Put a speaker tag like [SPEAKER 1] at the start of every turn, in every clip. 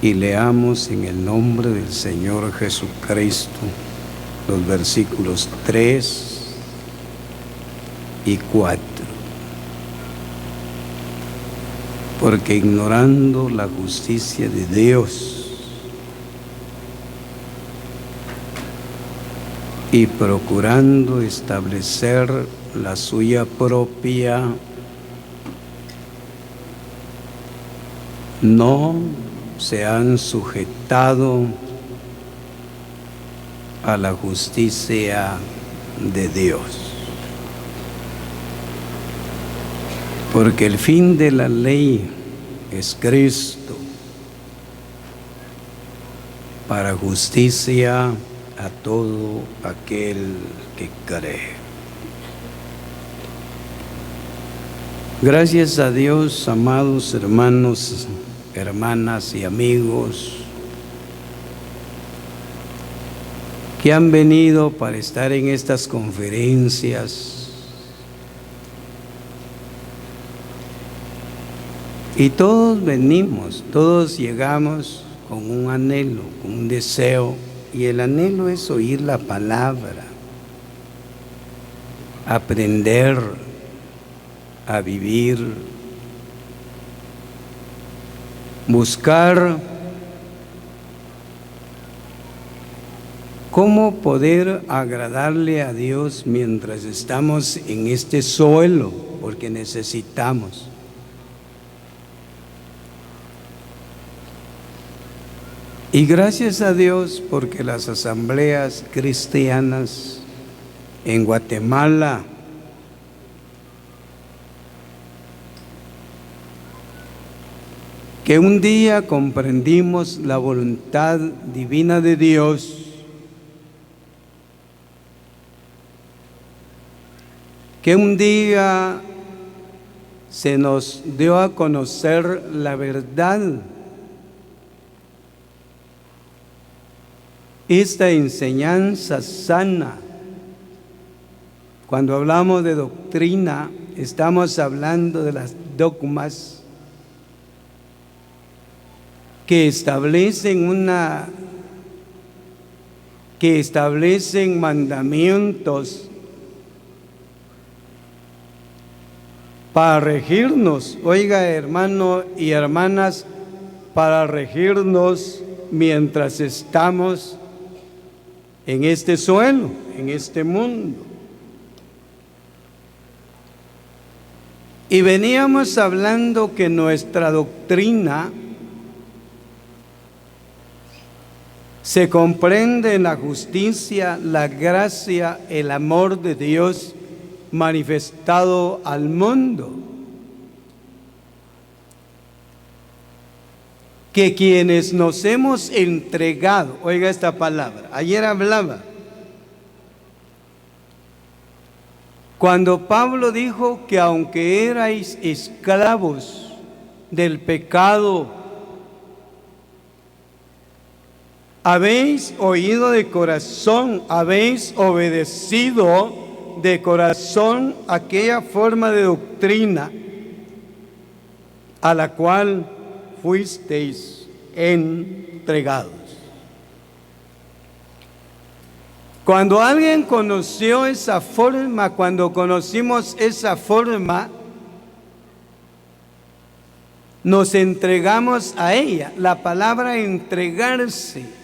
[SPEAKER 1] y leamos en el nombre del Señor Jesucristo los versículos 3 y 4. Porque ignorando la justicia de Dios y procurando establecer la suya propia, no se han sujetado a la justicia de Dios. Porque el fin de la ley es Cristo, para justicia a todo aquel que cree. Gracias a Dios, amados hermanos, hermanas y amigos que han venido para estar en estas conferencias. Y todos venimos, todos llegamos con un anhelo, con un deseo, y el anhelo es oír la palabra, aprender a vivir, buscar cómo poder agradarle a Dios mientras estamos en este suelo, porque necesitamos. Y gracias a Dios porque las asambleas cristianas en Guatemala que un día comprendimos la voluntad divina de Dios, que un día se nos dio a conocer la verdad. Esta enseñanza sana, cuando hablamos de doctrina, estamos hablando de las dogmas que establecen mandamientos para regirnos, oiga hermano y hermanas, para regirnos mientras estamos en este suelo, en este mundo. Y veníamos hablando que nuestra doctrina se comprende en la justicia, la gracia, el amor de Dios manifestado al mundo. Que quienes nos hemos entregado, oiga esta palabra, ayer hablaba, cuando Pablo dijo que aunque erais esclavos del pecado, habéis oído de corazón, habéis obedecido de corazón aquella forma de doctrina a la cual fuisteis entregados. Cuando alguien conoció esa forma, cuando conocimos esa forma, nos entregamos a ella. La palabra entregarse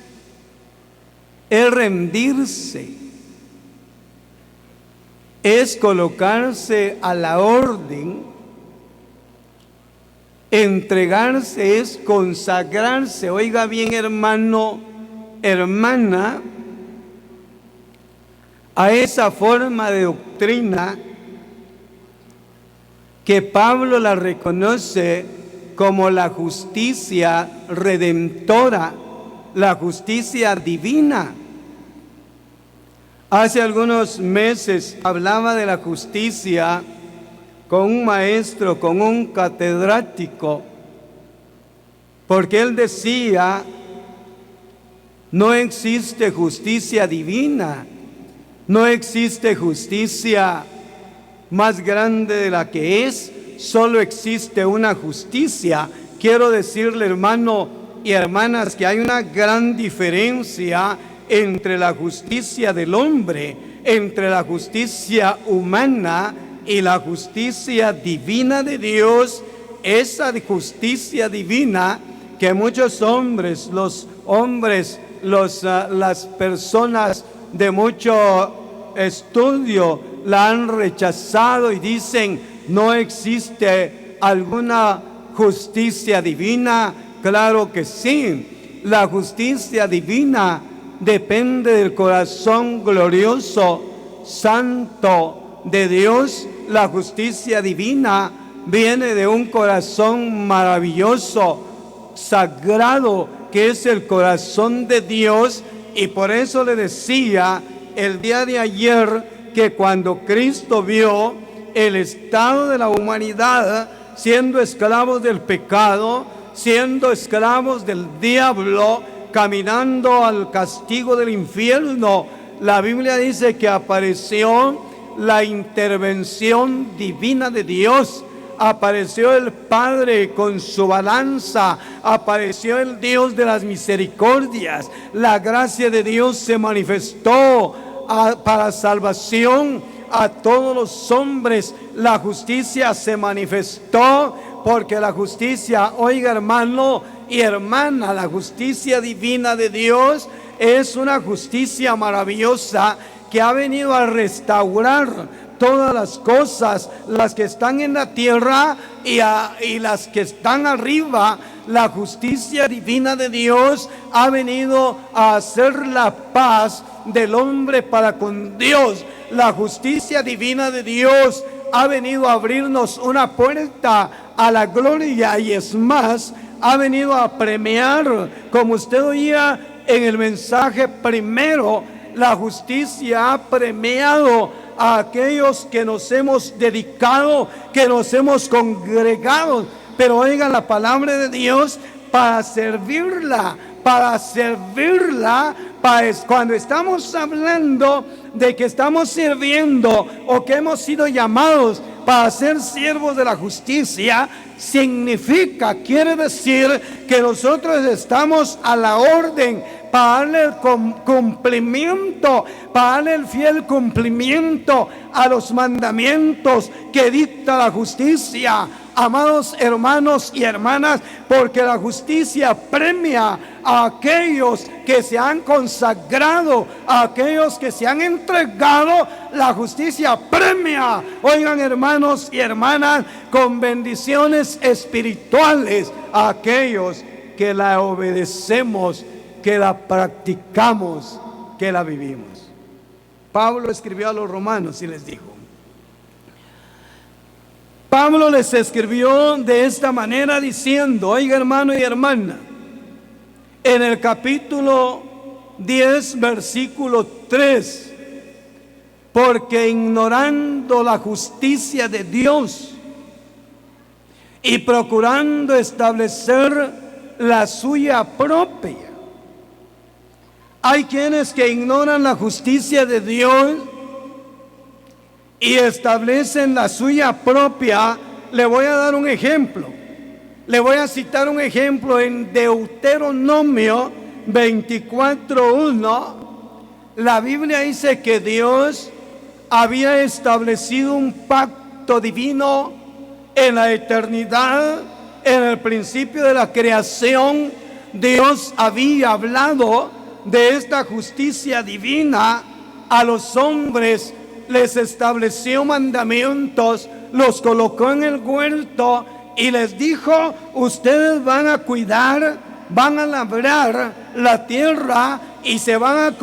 [SPEAKER 1] es rendirse, es colocarse a la orden. Entregarse es consagrarse. Oiga bien, hermano, hermana, a esa forma de doctrina que Pablo la reconoce como la justicia redentora, la justicia divina. Hace algunos meses hablaba de la justicia con un maestro, con un catedrático, porque él decía, no existe justicia divina, no existe justicia más grande de la que es, solo existe una justicia. Quiero decirle, hermano, y hermanas, que hay una gran diferencia entre la justicia del hombre, entre la justicia humana y la justicia divina de Dios. Esa justicia divina que muchos hombres, las personas de mucho estudio la han rechazado y dicen: no existe alguna justicia divina. Claro que sí, la justicia divina depende del corazón glorioso, santo de Dios. La justicia divina viene de un corazón maravilloso, sagrado, que es el corazón de Dios. Y por eso le decía el día de ayer que cuando Cristo vio el estado de la humanidad siendo esclavos del pecado, siendo esclavos del diablo, caminando al castigo del infierno, la Biblia dice que apareció la intervención divina de Dios. Apareció el Padre con su balanza, apareció el Dios de las misericordias. La gracia de Dios se manifestó para salvación a todos los hombres. La justicia se manifestó, porque la justicia, oiga hermano y hermana, la justicia divina de Dios es una justicia maravillosa que ha venido a restaurar todas las cosas, las que están en la tierra y las que están arriba. La justicia divina de Dios ha venido a hacer la paz del hombre para con Dios. La justicia divina de Dios ha venido a abrirnos una puerta a la gloria, y es más, ha venido a premiar, como usted oía en el mensaje primero, la justicia ha premiado a aquellos que nos hemos dedicado, que nos hemos congregado, pero oigan la palabra de Dios, para servirla, cuando estamos hablando de que estamos sirviendo o que hemos sido llamados para ser siervos de la justicia, quiere decir que nosotros estamos a la orden para darle el cumplimiento, para darle el fiel cumplimiento a los mandamientos que dicta la justicia. Amados hermanos y hermanas, porque la justicia premia a aquellos que se han consagrado, a aquellos que se han entregado. La justicia premia, oigan hermanos y hermanas, con bendiciones espirituales a aquellos que la obedecemos, que la practicamos, que la vivimos. Pablo escribió a los romanos y les dijo, Pablo les escribió de esta manera diciendo, oiga hermano y hermana, en el capítulo 10 versículo 3, porque ignorando la justicia de Dios y procurando establecer la suya propia. Hay quienes que ignoran la justicia de Dios y establecen la suya propia. Le voy a dar un ejemplo. Le voy a citar un ejemplo en Deuteronomio 24:1. La Biblia dice que Dios había establecido un pacto divino en la eternidad, en el principio de la creación. Dios había hablado de esta justicia divina a los hombres, les estableció mandamientos, los colocó en el huerto y les dijo, ustedes van a cuidar, van a labrar la tierra y se van a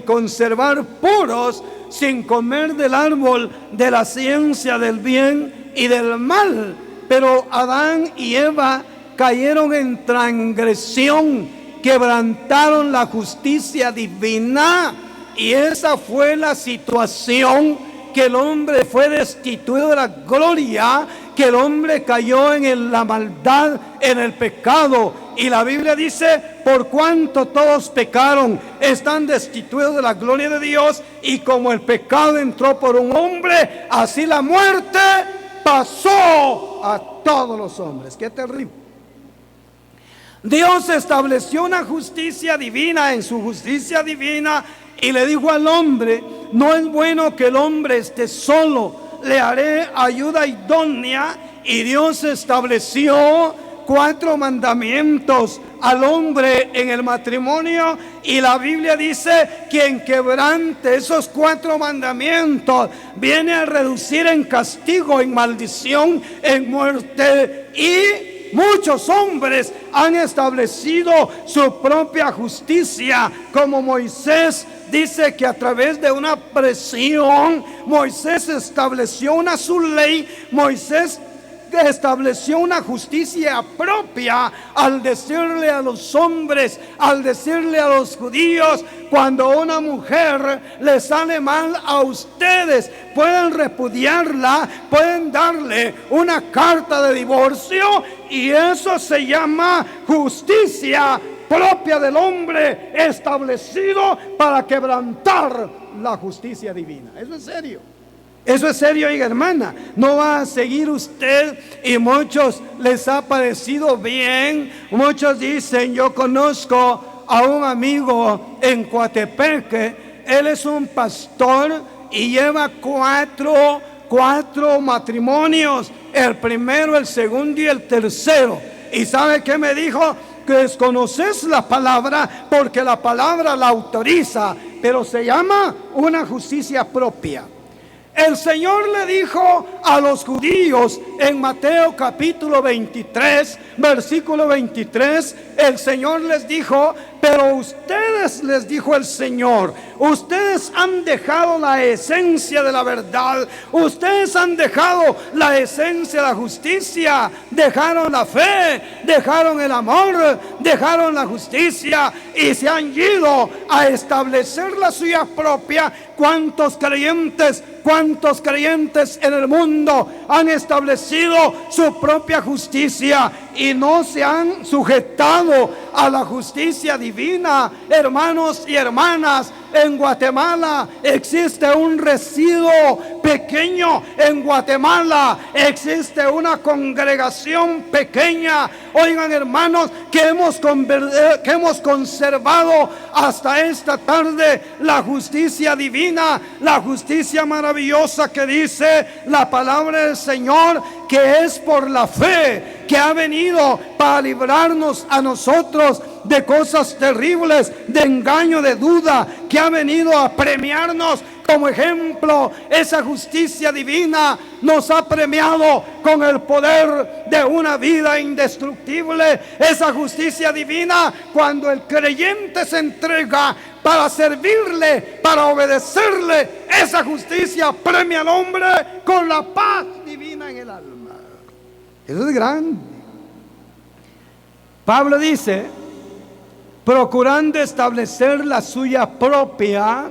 [SPEAKER 1] conservar puros sin comer del árbol de la ciencia del bien y del mal. Pero Adán y Eva cayeron en transgresión, quebrantaron la justicia divina, y esa fue la situación, que el hombre fue destituido de la gloria, que el hombre cayó en la maldad, en el pecado. Y la Biblia dice, por cuanto todos pecaron, están destituidos de la gloria de Dios, y como el pecado entró por un hombre, así la muerte pasó a todos los hombres. Qué terrible. Dios estableció una justicia divina en su justicia divina y le dijo al hombre: no es bueno que el hombre esté solo, le haré ayuda idónea. Y Dios estableció 4 mandamientos al hombre en el matrimonio, y la Biblia dice: quien quebrante esos 4 mandamientos viene a reducir en castigo, en maldición, en muerte. Y muchos hombres han establecido su propia justicia, como Moisés dice que a través de una presión Moisés estableció su ley. Moisés estableció una justicia propia al decirle a los hombres, al decirle a los judíos: cuando una mujer le sale mal a ustedes, pueden repudiarla, pueden darle una carta de divorcio, y eso se llama justicia propia del hombre, establecido para quebrantar la justicia divina. Eso es serio. Eso es serio, hija hermana. No va a seguir usted, y muchos les ha parecido bien. Muchos dicen: yo conozco a un amigo en Coatepeque, él es un pastor y lleva cuatro matrimonios, el primero, el segundo y el tercero. ¿Y sabe qué me dijo? Que desconoces la palabra, porque la palabra la autoriza, pero se llama una justicia propia. El Señor le dijo a los judíos en Mateo capítulo 23, versículo 23, el Señor les dijo: pero ustedes, les dijo el Señor, ustedes han dejado la esencia de la verdad, ustedes han dejado la esencia de la justicia, dejaron la fe, dejaron el amor, dejaron la justicia y se han ido a establecer la suya propia. ¿Cuántos creyentes en el mundo han establecido su propia justicia y no se han sujetado a la justicia divina? Hermanos y hermanas, en Guatemala existe un residuo pequeño. En Guatemala existe una congregación pequeña, oigan hermanos, que hemos conservado hasta esta tarde la justicia divina, la justicia maravillosa que dice la palabra del Señor, que es por la fe, que ha venido para librarnos a nosotros de cosas terribles, de engaño, de duda, que ha venido a premiarnos como ejemplo. Esa justicia divina nos ha premiado con el poder de una vida indestructible. Esa justicia divina, cuando el creyente se entrega para servirle, para obedecerle, esa justicia premia al hombre con la paz divina en el alma. Eso es grande. Pablo dice: procurando establecer la suya propia,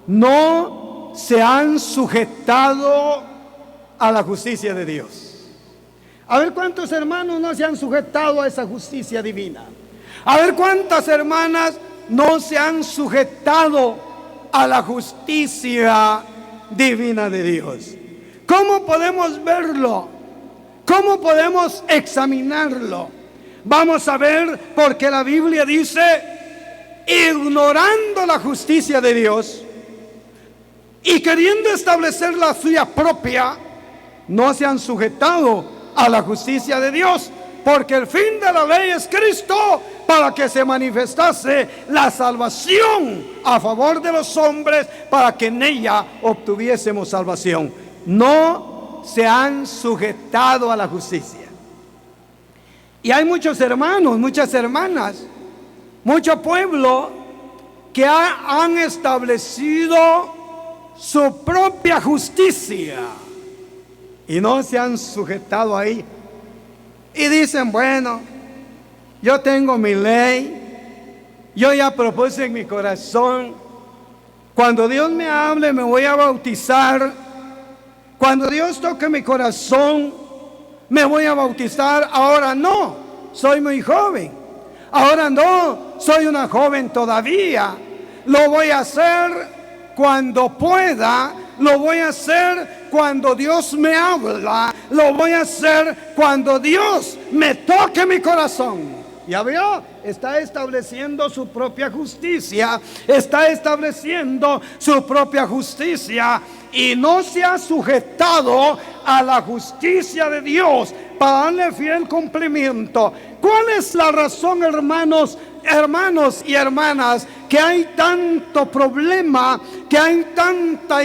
[SPEAKER 1] no se han sujetado a la justicia de Dios. A ver cuántos hermanos no se han sujetado a esa justicia divina. A ver cuántas hermanas no se han sujetado a la justicia divina de Dios. ¿Cómo podemos verlo? ¿Cómo podemos examinarlo? Vamos a ver, porque la Biblia dice: ignorando la justicia de Dios y queriendo establecer la suya propia, no se han sujetado a la justicia de Dios, porque el fin de la ley es Cristo, para que se manifestase la salvación a favor de los hombres, para que en ella obtuviésemos salvación. No se han sujetado a la justicia. Y hay muchos hermanos, muchas hermanas, mucho pueblo que han establecido su propia justicia y no se han sujetado ahí. Y dicen: bueno, yo tengo mi ley, yo ya propuse en mi corazón, cuando Dios me hable me voy a bautizar, cuando Dios toque mi corazón me voy a bautizar. Ahora no, soy muy joven. Ahora no, soy una joven todavía. Lo voy a hacer cuando pueda. Lo voy a hacer cuando Dios me habla. Lo voy a hacer cuando Dios me toque mi corazón. Ya veo, está estableciendo su propia justicia, está estableciendo su propia justicia y no se ha sujetado a la justicia de Dios para darle fiel cumplimiento. ¿Cuál es la razón, hermanos y hermanas, que hay tanto problema, que hay tanta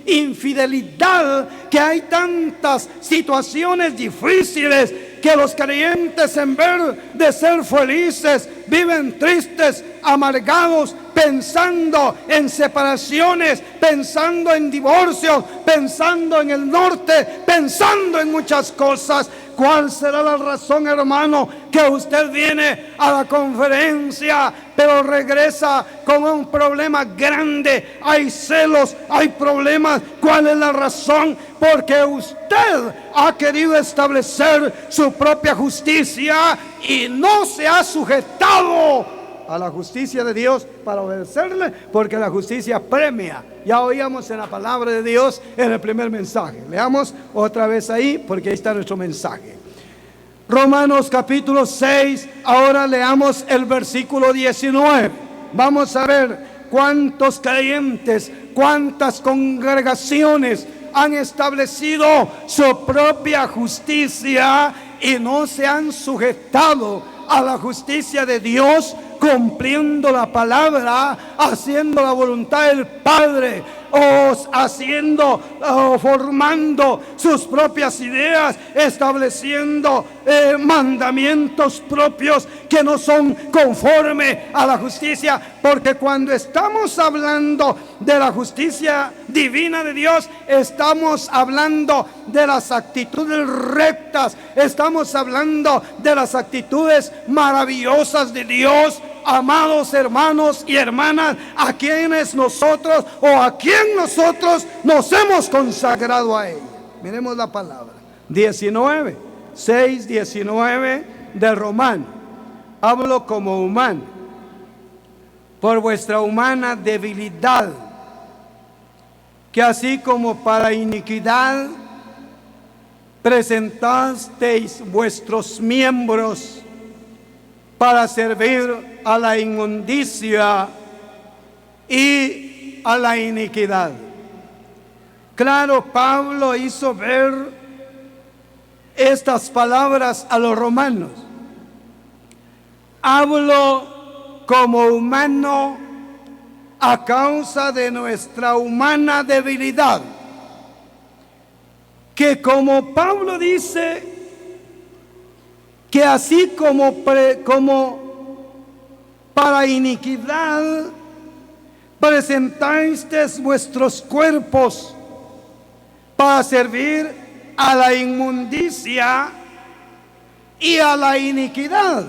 [SPEAKER 1] infidelidad, que hay tantas situaciones difíciles, que los creyentes en vez de ser felices viven tristes, amargados, pensando en separaciones, pensando en divorcios, pensando en el norte, pensando en muchas cosas? ¿Cuál será la razón, hermano, que usted viene a la conferencia, pero regresa con un problema grande? Hay celos, hay problemas. ¿Cuál es la razón? Porque usted ha querido establecer su propia justicia y no se ha sujetado a la justicia de Dios para obedecerle, porque la justicia premia. Ya oíamos en la palabra de Dios en el primer mensaje. Leamos otra vez ahí, porque ahí está nuestro mensaje. Romanos capítulo 6, ahora leamos el versículo 19. Vamos a ver cuántos creyentes, cuántas congregaciones han establecido su propia justicia y no se han sujetado a la justicia de Dios, cumpliendo la palabra, haciendo la voluntad del Padre, o formando sus propias ideas, estableciendo mandamientos propios que no son conforme a la justicia. Porque cuando estamos hablando de la justicia divina de Dios, estamos hablando de las actitudes rectas, estamos hablando de las actitudes maravillosas de Dios. Amados hermanos y hermanas, a quienes nosotros nos hemos consagrado a ella. Miremos la palabra 6:19 de Romano. Hablo como humano, por vuestra humana debilidad, que así como para iniquidad presentasteis vuestros miembros para servir a la inmundicia y a la iniquidad. Claro, Pablo hizo ver estas palabras a los romanos. Hablo como humano a causa de nuestra humana debilidad, que como Pablo dice, que así como para iniquidad presentasteis vuestros cuerpos para servir a la inmundicia y a la iniquidad.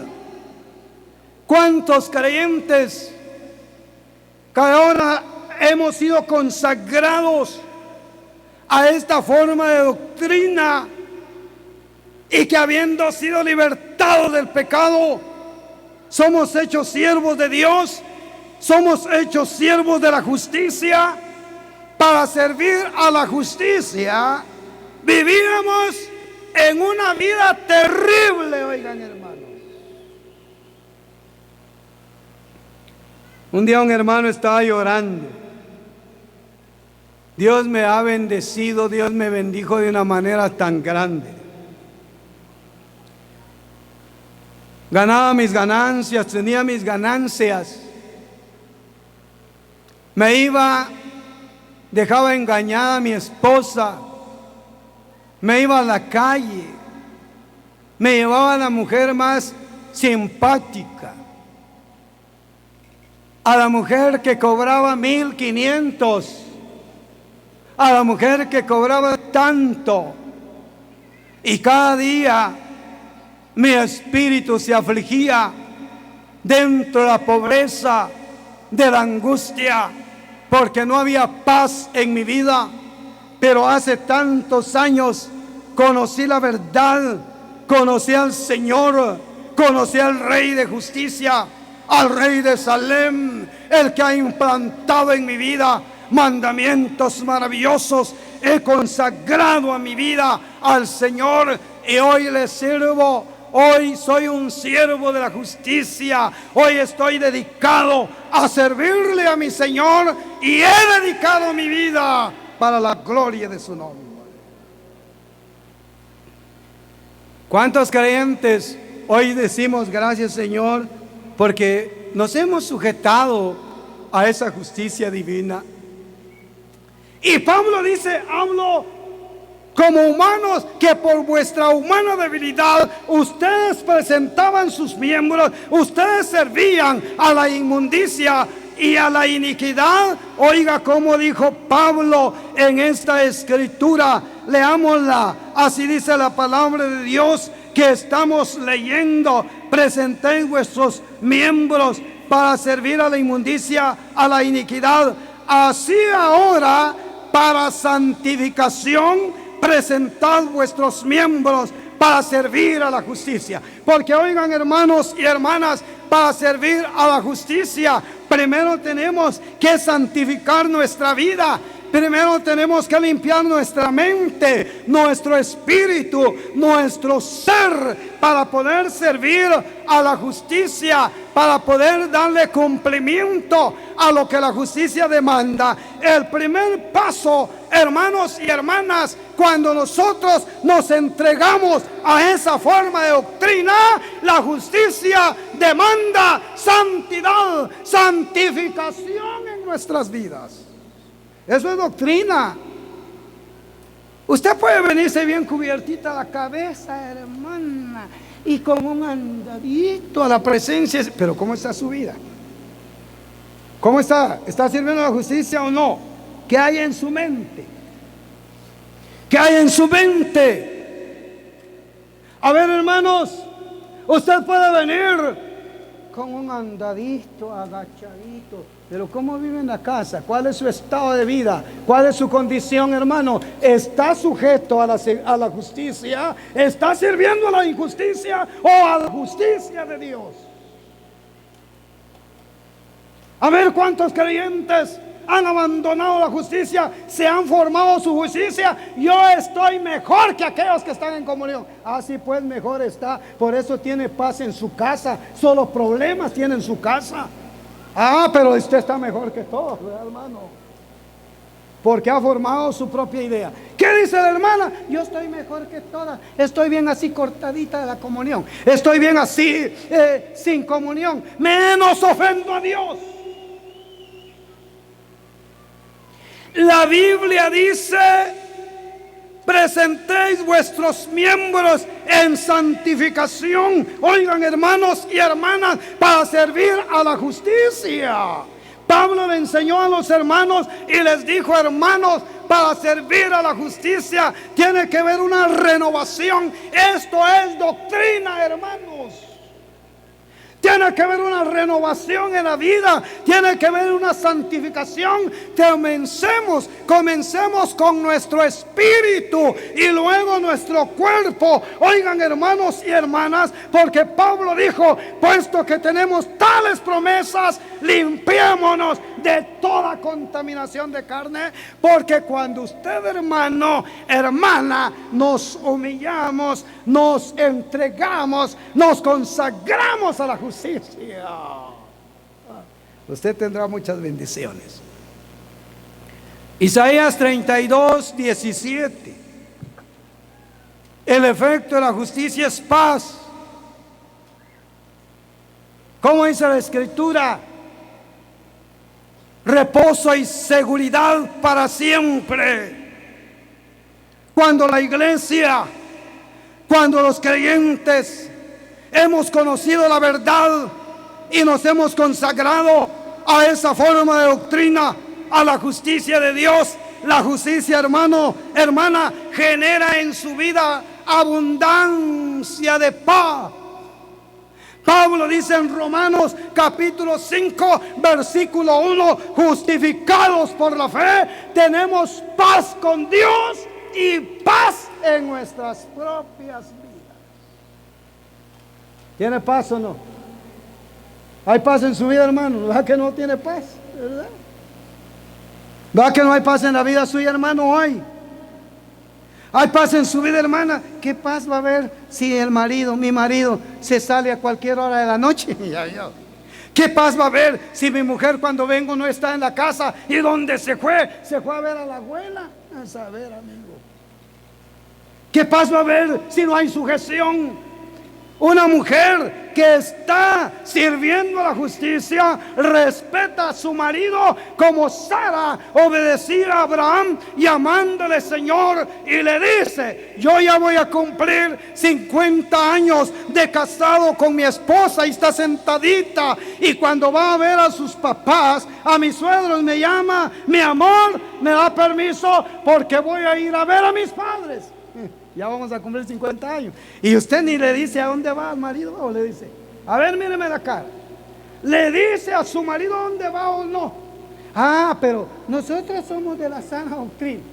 [SPEAKER 1] ¿Cuántos creyentes que ahora hemos sido consagrados a esta forma de doctrina y que habiendo sido libertados del pecado, somos hechos siervos de Dios, somos hechos siervos de la justicia? Para servir a la justicia vivíamos en una vida terrible, oigan hermanos. Un día un hermano estaba llorando. Dios me ha bendecido, Dios me bendijo de una manera tan grande. Ganaba mis ganancias, tenía mis ganancias. Me iba, dejaba engañada a mi esposa. Me iba a la calle. Me llevaba a la mujer más simpática, a la mujer que cobraba 1,500, a la mujer que cobraba tanto. Y cada día mi espíritu se afligía dentro de la pobreza, de la angustia, porque no había paz en mi vida. Pero hace tantos años conocí la verdad, conocí al Señor, conocí al Rey de Justicia, al Rey de Salem, el que ha implantado en mi vida mandamientos maravillosos. He consagrado a mi vida al Señor y hoy le sirvo hoy soy un siervo de la justicia, hoy estoy dedicado a servirle a mi Señor y he dedicado mi vida para la gloria de su nombre. ¿Cuántos creyentes hoy decimos gracias, Señor, porque nos hemos sujetado a esa justicia divina? Y Pablo dice, hablo como humanos, que por vuestra humana debilidad ustedes presentaban sus miembros, ustedes servían a la inmundicia y a la iniquidad. Oiga cómo dijo Pablo en esta escritura, leámosla. Así dice la palabra de Dios que estamos leyendo: presentéis vuestros miembros para servir a la inmundicia, a la iniquidad. Así ahora, para santificación, presentad vuestros miembros para servir a la justicia. Porque oigan, hermanos y hermanas, para servir a la justicia, primero tenemos que santificar nuestra vida. Primero tenemos que limpiar nuestra mente, nuestro espíritu, nuestro ser, para poder servir a la justicia, para poder darle cumplimiento a lo que la justicia demanda. El primer paso, hermanos y hermanas, cuando nosotros nos entregamos a esa forma de doctrina, la justicia demanda santidad, santificación en nuestras vidas. Eso es doctrina. Usted puede venirse bien cubiertita la cabeza, hermana, y con un andadito a la presencia. Pero ¿cómo está su vida? ¿Cómo está? ¿Está sirviendo la justicia o no? ¿Qué hay en su mente? ¿Qué hay en su mente? A ver, hermanos, usted puede venir con un andadito, agachadito, pero ¿cómo vive en la casa? ¿Cuál es su estado de vida? ¿Cuál es su condición, hermano? ¿Está sujeto a la justicia? ¿Está sirviendo a la injusticia o a la justicia de Dios? A ver cuántos creyentes han abandonado la justicia, se han formado su justicia. Yo estoy mejor que aquellos que están en comunión. Así pues, mejor está. Por eso tiene paz en su casa. Solo problemas tiene en su casa. Pero usted está mejor que todos, ¿verdad, hermano? Porque ha formado su propia idea. ¿Qué dice la hermana? Yo estoy mejor que todas. Estoy bien así cortadita de la comunión. Estoy bien así sin comunión. Menos ofendo a Dios. La Biblia dice: presentéis vuestros miembros en santificación. Oigan, hermanos y hermanas, para servir a la justicia. Pablo le enseñó a los hermanos y les dijo: hermanos, para servir a la justicia tiene que haber una renovación. Esto es doctrina, hermanos. Tiene que haber una renovación en la vida. Tiene que haber una santificación. Comencemos con nuestro espíritu y luego nuestro cuerpo. Oigan, hermanos y hermanas, porque Pablo dijo: puesto que tenemos tales promesas, limpiémonos de toda contaminación de carne. Porque cuando usted, hermano, hermana, nos humillamos, nos entregamos, nos consagramos a la justicia, usted tendrá muchas bendiciones. Isaías 32:17. El efecto de la justicia es paz. ¿Cómo dice la escritura? Reposo y seguridad para siempre. Cuando la iglesia, cuando los creyentes hemos conocido la verdad y nos hemos consagrado a esa forma de doctrina, a la justicia de Dios, la justicia, hermano, hermana, genera en su vida abundancia de paz. Pablo dice en Romanos capítulo 5 versículo 1: justificados por la fe, tenemos paz con Dios y paz en nuestras propias vidas. ¿Tiene paz o no? ¿Hay paz en su vida, hermano? ¿Verdad que no tiene paz? ¿Verdad? ¿Verdad que no hay paz en la vida suya, hermano, hoy? Hay paz en su vida, hermana. ¿Qué paz va a haber si mi marido, se sale a cualquier hora de la noche? ¿Qué paz va a haber si mi mujer cuando vengo no está en la casa? ¿Y dónde se fue? Se fue a ver a la abuela. A saber, amigo. ¿Qué paz va a haber si no hay sujeción? Una mujer que está sirviendo a la justicia respeta a su marido como Sara obedecía a Abraham, llamándole Señor, y le dice: yo ya voy a cumplir 50 años de casado con mi esposa, y está sentadita, y cuando va a ver a sus papás, a mis suegros, me llama: mi amor, me da permiso porque voy a ir a ver a mis padres. Ya vamos a cumplir 50 años. Y usted ni le dice a dónde va al marido, o le dice: a ver, míreme la cara. ¿Le dice a su marido dónde va o no? Ah, pero nosotros somos de la sana doctrina.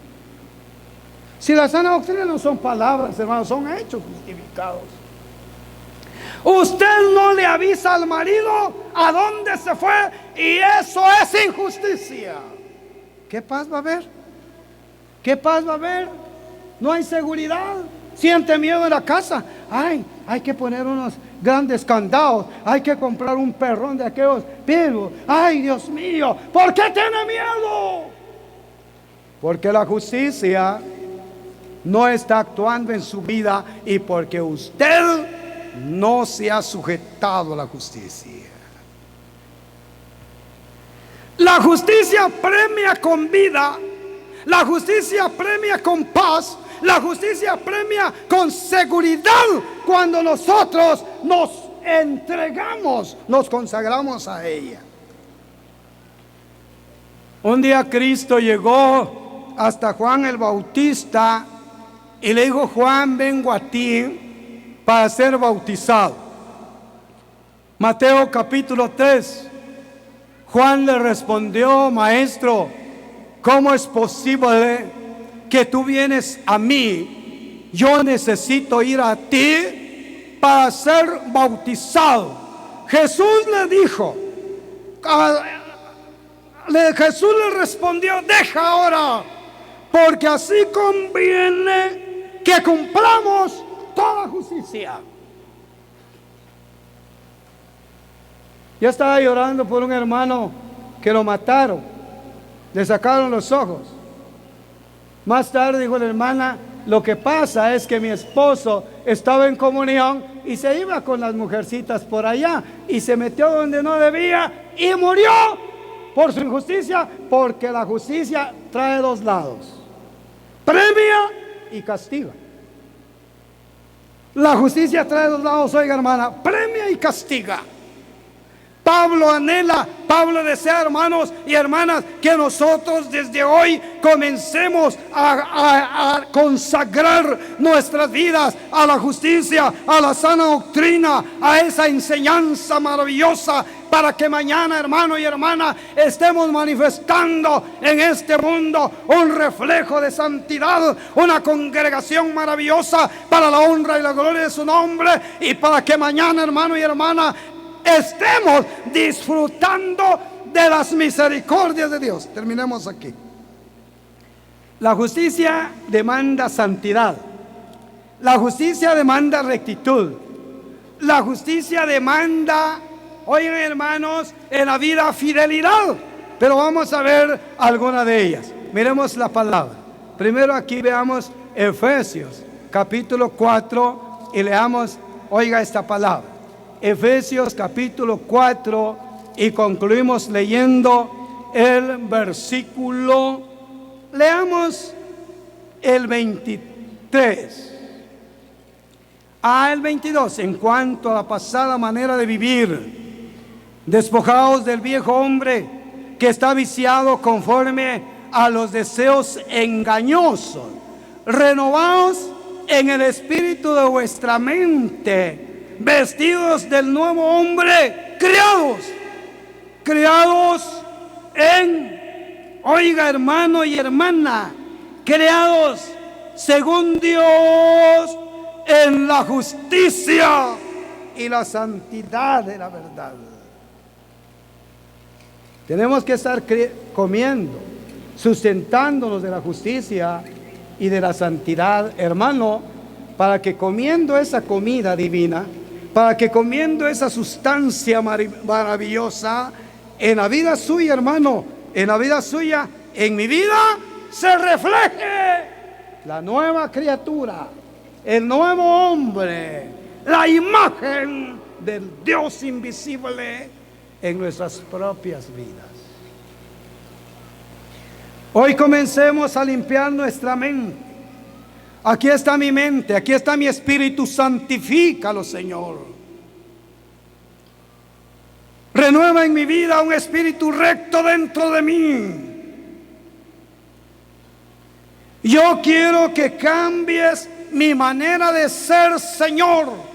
[SPEAKER 1] Si la sana doctrina no son palabras, hermanos, son hechos justificados. Usted no le avisa al marido a dónde se fue, y eso es injusticia. ¿Qué paz va a haber? ¿Qué paz va a haber? No hay seguridad, siente miedo en la casa. Ay, hay que poner unos grandes candados, hay que comprar un perrón de aquellos vivos. Ay, Dios mío, ¿por qué tiene miedo? Porque la justicia no está actuando en su vida, y porque usted no se ha sujetado a la justicia. La justicia premia con vida, la justicia premia con paz, la justicia premia con seguridad cuando nosotros nos entregamos, nos consagramos a ella. Un día Cristo llegó hasta Juan el Bautista y le dijo: Juan, vengo a ti para ser bautizado. Mateo capítulo 3. Juan le respondió: Maestro, ¿cómo es posible que tú vienes a mí? Yo necesito ir a ti para ser bautizado. Jesús le dijo, Jesús le respondió: deja ahora, porque así conviene que cumplamos toda justicia. Yo estaba llorando por un hermano que lo mataron, le sacaron los ojos. Más tarde dijo la hermana: lo que pasa es que mi esposo estaba en comunión y se iba con las mujercitas por allá y se metió donde no debía y murió por su injusticia, porque la justicia trae dos lados: premia y castiga. La justicia trae dos lados, oiga hermana, premia y castiga. Pablo anhela, Pablo desea, hermanos y hermanas, que nosotros desde hoy comencemos a consagrar nuestras vidas a la justicia, a la sana doctrina, a esa enseñanza maravillosa, para que mañana, hermano y hermana, estemos manifestando en este mundo un reflejo de santidad, una congregación maravillosa para la honra y la gloria de su nombre, y para que mañana, hermano y hermana, estemos disfrutando de las misericordias de Dios. Terminemos aquí. La justicia demanda santidad. La justicia demanda rectitud. La justicia demanda, oigan hermanos, en la vida fidelidad. Pero vamos a ver alguna de ellas. Miremos la palabra. Primero aquí veamos Efesios capítulo 4 y leamos, oiga esta palabra. Efesios capítulo 4, y concluimos leyendo el versículo, leamos el 23 el 22. En cuanto a la pasada manera de vivir, despojaos del viejo hombre que está viciado conforme a los deseos engañosos, renovaos en el espíritu de vuestra mente, vestidos del nuevo hombre, creados en, oiga hermano y hermana, creados según Dios en la justicia y la santidad de la verdad. Tenemos que estar comiendo, sustentándonos de la justicia y de la santidad, hermano, para que comiendo esa comida divina, para que comiendo esa sustancia maravillosa, en la vida suya, hermano, en la vida suya, en mi vida, se refleje la nueva criatura, el nuevo hombre, la imagen del Dios invisible en nuestras propias vidas. Hoy comencemos a limpiar nuestra mente. Aquí está mi mente, aquí está mi espíritu, santifícalo, Señor. Renueva en mi vida un espíritu recto dentro de mí. Yo quiero que cambies mi manera de ser, Señor.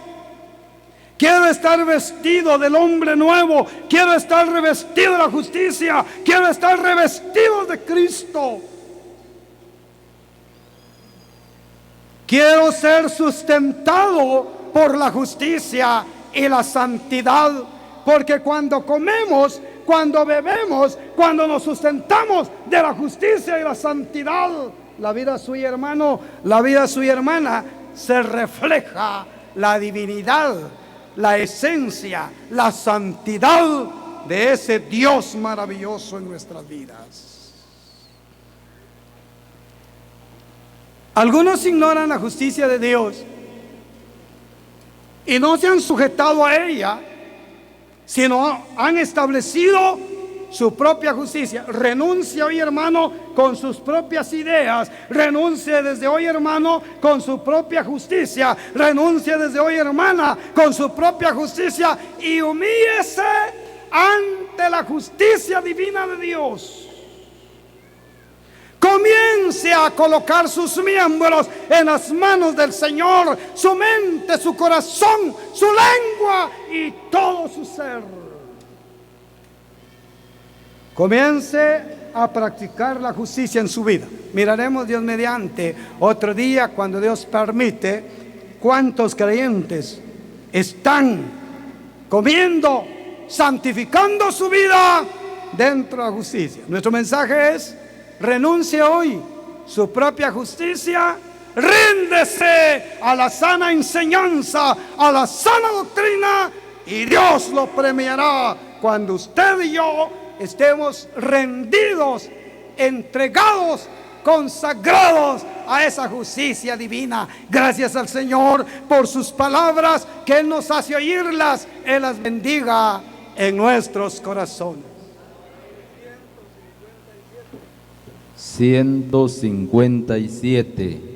[SPEAKER 1] Quiero estar vestido del hombre nuevo. Quiero estar revestido de la justicia. Quiero estar revestido de Cristo. Quiero ser sustentado por la justicia y la santidad. Porque cuando comemos, cuando bebemos, cuando nos sustentamos de la justicia y la santidad, la vida suya, hermano, la vida suya, hermana, se refleja la divinidad, la esencia, la santidad de ese Dios maravilloso en nuestras vidas. Algunos ignoran la justicia de Dios y no se han sujetado a ella, sino han establecido su propia justicia. Renuncia hoy, hermano, con sus propias ideas. Renuncie desde hoy, hermano, con su propia justicia. Renuncie desde hoy, hermana, con su propia justicia, y humíllese ante la justicia divina de Dios. Comience a colocar sus miembros en las manos del Señor, su mente, su corazón, su lengua y todo su ser. Comience a practicar la justicia en su vida. Miraremos, Dios mediante, otro día, cuando Dios permite, cuántos creyentes están comiendo, santificando su vida dentro de la justicia. Nuestro mensaje es: renuncie hoy su propia justicia, ríndese a la sana enseñanza, a la sana doctrina, y Dios lo premiará cuando usted y yo estemos rendidos, entregados, consagrados a esa justicia divina. Gracias al Señor por sus palabras, que Él nos hace oírlas. Él las bendiga en nuestros corazones.
[SPEAKER 2] 157.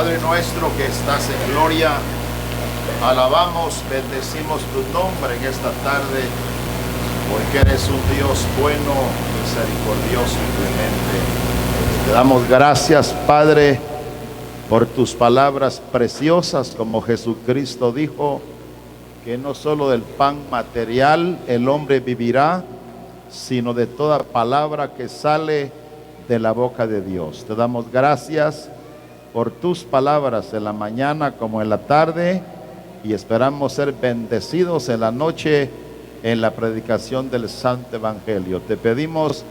[SPEAKER 2] Padre nuestro que estás en gloria, alabamos, bendecimos tu nombre en esta tarde, porque eres un Dios bueno, misericordioso y clemente. Te damos gracias, Padre, por tus palabras preciosas, como Jesucristo dijo, que no solo del pan material el hombre vivirá, sino de toda palabra que sale de la boca de Dios. Te damos gracias por tus palabras en la mañana como en la tarde, y esperamos ser bendecidos en la noche en la predicación del Santo Evangelio. Te pedimos